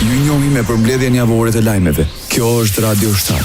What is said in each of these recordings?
Ju njohim me përmbledhjen javore të lajmeve. Kjo është Radio 7.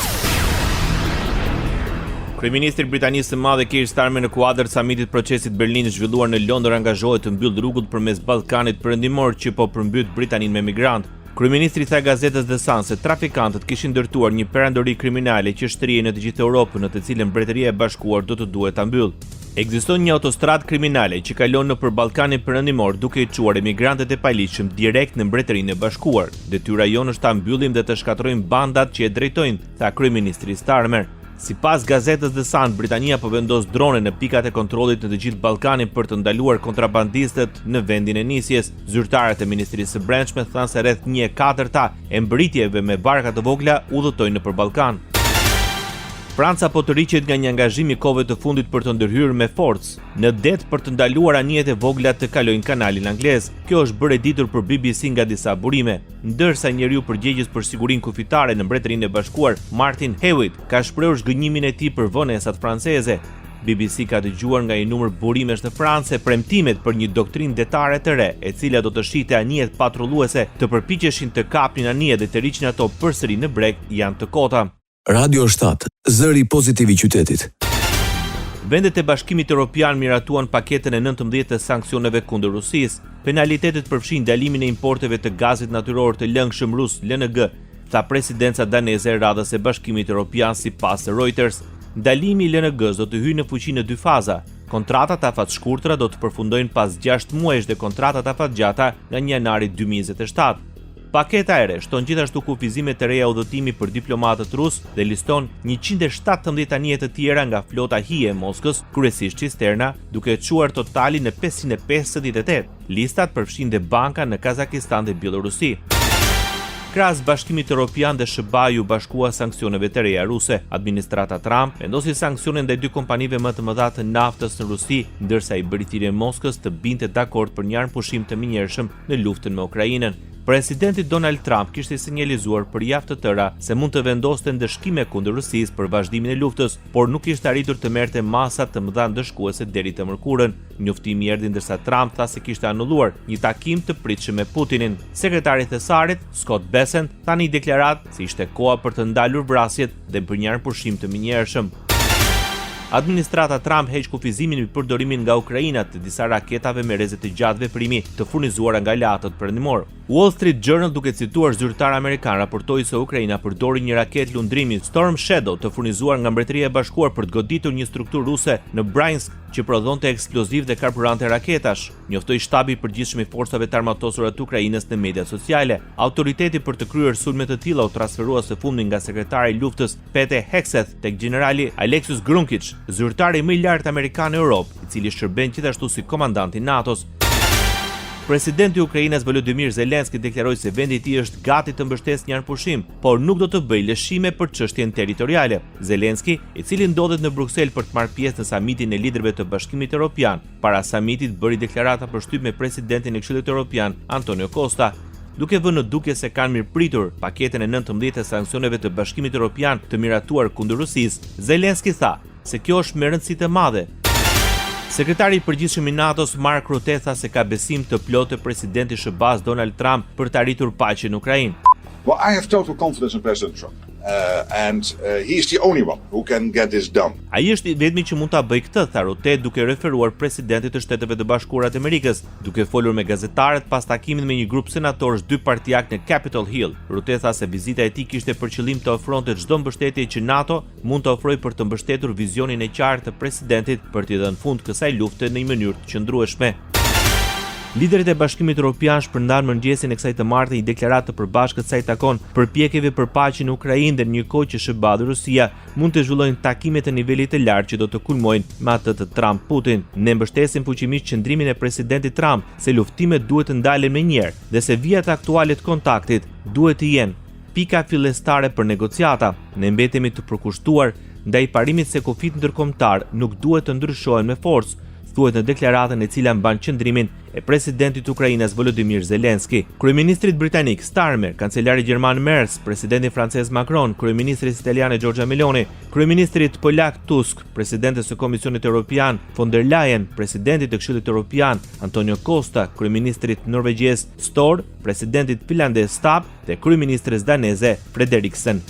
Kryeministri i Britanisë së Madhe Keir Starmer në kuadër të samitit procesit Berlin zhvilluar në Londër angazhohet të mbyllë rrugët përmes Ballkanit Perëndimor që po përmbyt Britaninë me migrantë. Kryeministri tha gazetës The Sun se trafikantët kishin ndërtuar një perandori kriminale që shtrihej në të gjithë Europën, në të cilën Mbretëria e Bashkuar do të duhet ta mbyllë. Ekziston një autostradë kriminale që kalon nëpër Ballkanin Perëndimor duke i çuar emigrantët e paligjshëm direkt në Mbretërinë e Bashkuar. Detyra jonë është ta mbyllim dhe të shkatërrojmë bandat që e drejtojnë, tha kryeministri Starmer. Sipas gazetës The Sun, Britania po vendos drone në pikat e kontrollit në të gjithë Ballkanin për të ndaluar kontrabandistët në vendin e nisjes. Zyrtarët e Ministrisë së Brendshme thanë se rreth 1/4 e mbritjeve me barka të vogla udhëtojnë nëpër Ballkan. Franca po të rriqet nga një angazhim i kohëve të fundit për të ndërhyrë me forcë në det për të ndaluar anijet e vogla të kalojnë kanalin anglez. Kjo është bërë e ditur për BBC nga disa burime, ndërsa njeriu përgjegjës për sigurinë kufitare në Mbretërinë e Bashkuar, Martin Hewitt, ka shprehur zhgënjimin e tij për vonesat franceze. BBC ka dëgjuar nga një numër burimesh të Francës premtimet për një doktrinë detare të re, e cila do të shite anijet patrulluese të përpiqeshin të kapnin anijet dhe të riqnin ato përsëri në breg janë të kota. Radio 7, zëri pozitiv i qytetit. Vendet e Bashkimit Evropian miratuan paketën e 19 të sanksioneve kundër Rusisë. Penalitetet përfshin ndalimin e importeve të gazit natyror të lëngshëm rus LNG, tha presidenca daneze e Radhës së Bashkimit Evropian sipas Reuters. Ndalimi i LNG-s do të hyjë në fuqi në 2 faza. Kontratat afatshkurtra do të përfundojnë pas 6 muajsh dhe kontratat afatgjata nga 1 janari 2027. Paketa e re shton gjithashtu kufizime të reja udhëtimi për diplomatët rus dhe liston 117 anije të tjera nga flota hije e Moskës, kryesisht cisterna, duke çuar totalin në 558. Listat përfshin dhe banka në Kazakistan dhe Bielorusi. Krahas Bashkimit Evropian dhe SBA-ju bashkua sanksioneve të reja ruse. Administrata Trump vendosi sanksione ndaj 2 kompanive më të mëdha të naftës në Rusi, ndërsa i bëri thirrje Moskës të binte dakord për një armëpushim të menjëhershëm në luftën me Ukrainën. Presidenti Donald Trump kishte sinjalizuar për javë të tëra se mund të vendoste ndëshkime kundër Rusisë për vazhdimin e luftës, por nuk kishte arritur të merrte masa të mëdha ndëshkuese deri të mërkurën. Njoftimi erdhi ndërsa Trump tha se kishte anulluar një takim të pritshëm me Putinin. Sekretari i Thesarit, Scott Bessent, tha në një deklaratë se ishte koha për të ndalur vrasjet dhe për një armëpushim të menjëhershëm. Administrata Trump heq kufizimin mbi përdorimin nga Ukraina të disa raketave me rreze të gjatë veprimi të furnizuara nga aleatët perëndimor. Wall Street Journal, duke cituar zyrtar amerikan, raportoi se Ukraina përdori një raketë lundrimi Storm Shadow të furnizuar nga Mbretëria e Bashkuar për të goditur një strukturë ruse në Bryansk që prodhonte eksploziv dhe karburante raketash. Njoftoi shtabi i përgjithshëm i forcave të armatosura të Ukrainës në mediat sociale. Autoriteti për të kryer sulme të tilla u transferua së fundi nga sekretari i luftës Pete Hegseth tek generali Alexius Grunkic, zyrtari më i lartë amerikan në Europë, i cili shërben gjithashtu si komandant i NATO-s. Presidenti i Ukrainës Volodymyr Zelensky deklaroi se vendi i tij është gati të mbështesë një armëpushim, por nuk do të bëjë lëshime për çështjen territoriale. Zelensky, i cili ndodhet në Bruksel për të marrë pjesë në samitin e liderëve të Bashkimit Evropian, para samitit bëri deklarata për shtyp me presidentin e Këshillit Evropian, Antonio Costa. Duke vënë në dukje se kanë mirëpritur paketën e 19 të sanksioneve të Bashkimit Evropian të miratuar kundër Rusisë, Zelensky tha se kjo është me rëndësi të madhe. Sekretari i përgjithshëm i NATO-s Mark Rutte tha se ka besim të plotë presidenti i SBA-s Donald Trump për të arritur paqen në Ukrainë. Well, I have total confidence in President Trump. And he's the only one who can get this done. Ai është i vetmi që mund ta bëjë këtë, tha Rutte, duke referuar presidentit të Shteteve të Bashkuara të Amerikës, duke folur me gazetarët pas takimit me një grup senatorësh 2 partijak në Capitol Hill. Rutte tha se vizita e tij kishte për qëllim të ofronte çdo mbështetje që NATO mund të ofrojë për të mbështetur vizionin e qartë të presidentit për t'i dhënë fund kësaj lufte në një mënyrë të qëndrueshme. Liderët e Bashkimit Evropian shpërndan mëngjesin e kësaj të martë një deklaratë të përbashkët sa i takon përpjekjeve për paqen në Ukrainë dhe në një kohë që SBA dhe Rusia mund të zhvillojnë takime të nivelit të lartë që do të kulmojnë me atë të Trump-Putin. Ne mbështesim fuqimisht qëndrimin e presidentit Trump se luftimet duhet të ndalen menjëherë dhe se vijat aktuale të kontaktit duhet të jenë pika fillestare për negociata. Ne mbetemi të përkushtuar ndaj parimit se kufit ndërkombëtar nuk duhet të ndryshohen me forcë, thuhet në deklaratën e cila mban qëndrimin e presidentit Ukrainas Volodymyr Zelensky. Kryeministrit britanik Starmer, kancelari gjerman Merz, presidenti francez Macron, kryeministrit italiane Giorgia Meloni, kryeministrit polak Tusk, presidentes së Komisionit Evropian von der Leyen, presidentit të Këshillit Evropian Antonio Costa, kryeministrit norvegjes Støre, presidentit finlandez Stab dhe kryeministres daneze Frederiksen.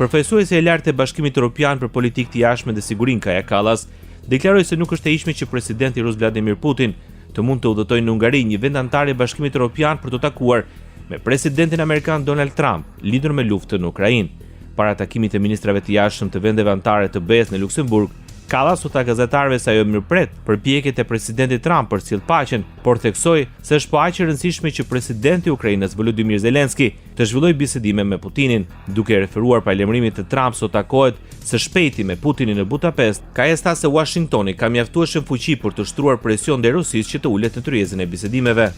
Përfaqësuesi i lartë e Bashkimit Evropian për politikë të jashtme dhe sigurinë Kaja Kallas deklaroi se nuk është e ishme që presidenti rus Vladimir Putin të mund të udhëtojë në Hungari, një vend antar i Bashkimit Evropian, për të takuar me presidentin amerikan Donald Trump, lidhur me luftën në Ukrainë. Para takimit të ministrave të jashtëm të vendeve anëtare të BE-s në Luksemburg, Kallas u tha gazetarëve se ajo mirëpret përpjekjet e presidentit Trump për të sjellë paqen, por theksoi se është po aq e rëndësishme që presidenti i Ukrainës Volodymyr Zelensky të zhvillojë bisedime me Putinin. Duke referuar paralajmërimit të Trump së takohet së shpejti me Putinin në Budapest, Kaja tha se Washingtoni ka mjaftueshëm fuqi për të shtruar presion ndaj Rusisë që të ulet në tryezën e bisedimeve.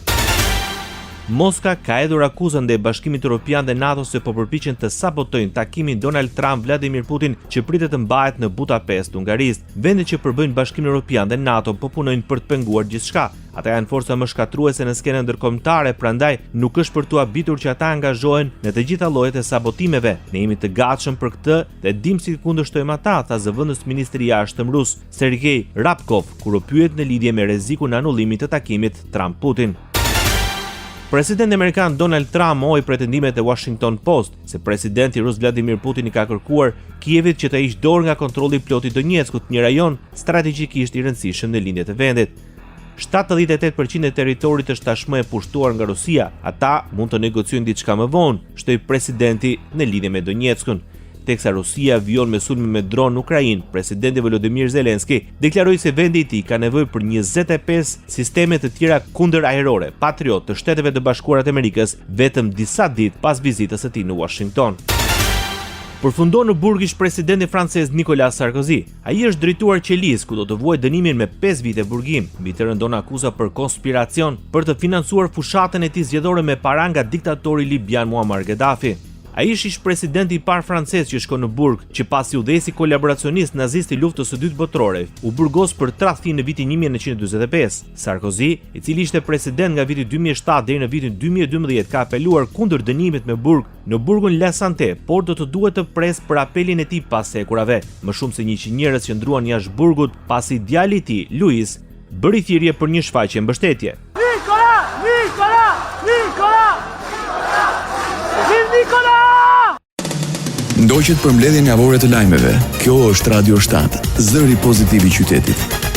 Moska ka hedhur akuzën ndaj Bashkimit Evropian dhe NATO se po përpiqen të sabotojnë takimin Donald Trump-Vladimir Putin që pritet të mbahet në Budapest, Hungarisë. Vendet që përbëjnë Bashkimin Evropian dhe NATO po punojnë për të penguar gjithçka. Ata janë forca më shkatruese në skenën ndërkombëtare, prandaj nuk është për tu habitur që ata angazhohen në të gjitha llojet e sabotimeve. Ne jemi të gatshëm për këtë dhe dim si kundërshtojmë ata, tha zëvendës ministri i jashtëm rus Sergei Rabkov, kur u pyet në lidhje me rrezikun e anullimit të takimit Trump-Putin. Presidenti amerikan Donald Trump mohoi pretendimet e Washington Post se presidenti rus Vladimir Putin i ka kërkuar Kievit që të hiqë dorë nga kontrolli i plotë i Donjeckut, një rajon strategjikisht i rëndësishëm në lindjet e vendit. 78% e territorit është tashmë e pushtuar nga Rusia. Ata mund të negociojnë diçka më vonë, shtoi presidenti në lidhje me Donjeckun. Teksa Rusia vjon me sulme me dron në Ukrainë, presidenti Volodymyr Zelensky deklaroi se vendi i tij ka nevojë për 25 sisteme të tjera kundërajrore Patriot të Shteteve të Bashkuara të Amerikës vetëm disa ditë pas vizitës së tij në Washington. Përfundon në Burg ish presidenti francez Nicolas Sarkozy. Ai është drejtuar qelisë ku do të vuajë dënimin me 5 vite burgim, mbi të rëndon akuza për konspiracion për të financuar fushatën e tij zgjedhore me para nga diktatori libian Muammar Gaddafi. Ai është ish presidenti i parë francez që shkon në burg, që pasi u dhesi kolaboracionist nazist i luftës së dytë botërore, u burgos për tradhti në vitin 1945. Sarkozy, i cili ishte president nga viti 2007 deri në vitin 2012, ka apeluar kundër dënimit me burg në burgun La Santé, por do të duhet të pres për apelin e tij pas hekurave. Më shumë se 100 njerëz që ndruan jashtë burgut pasi djali i tij, Louis, bëri thirrje për një shfaqje mbështetje. Ndoqët për mbledhjen javore të lajmeve. Kjo është Radio 7, zëri pozitiv i qytetit.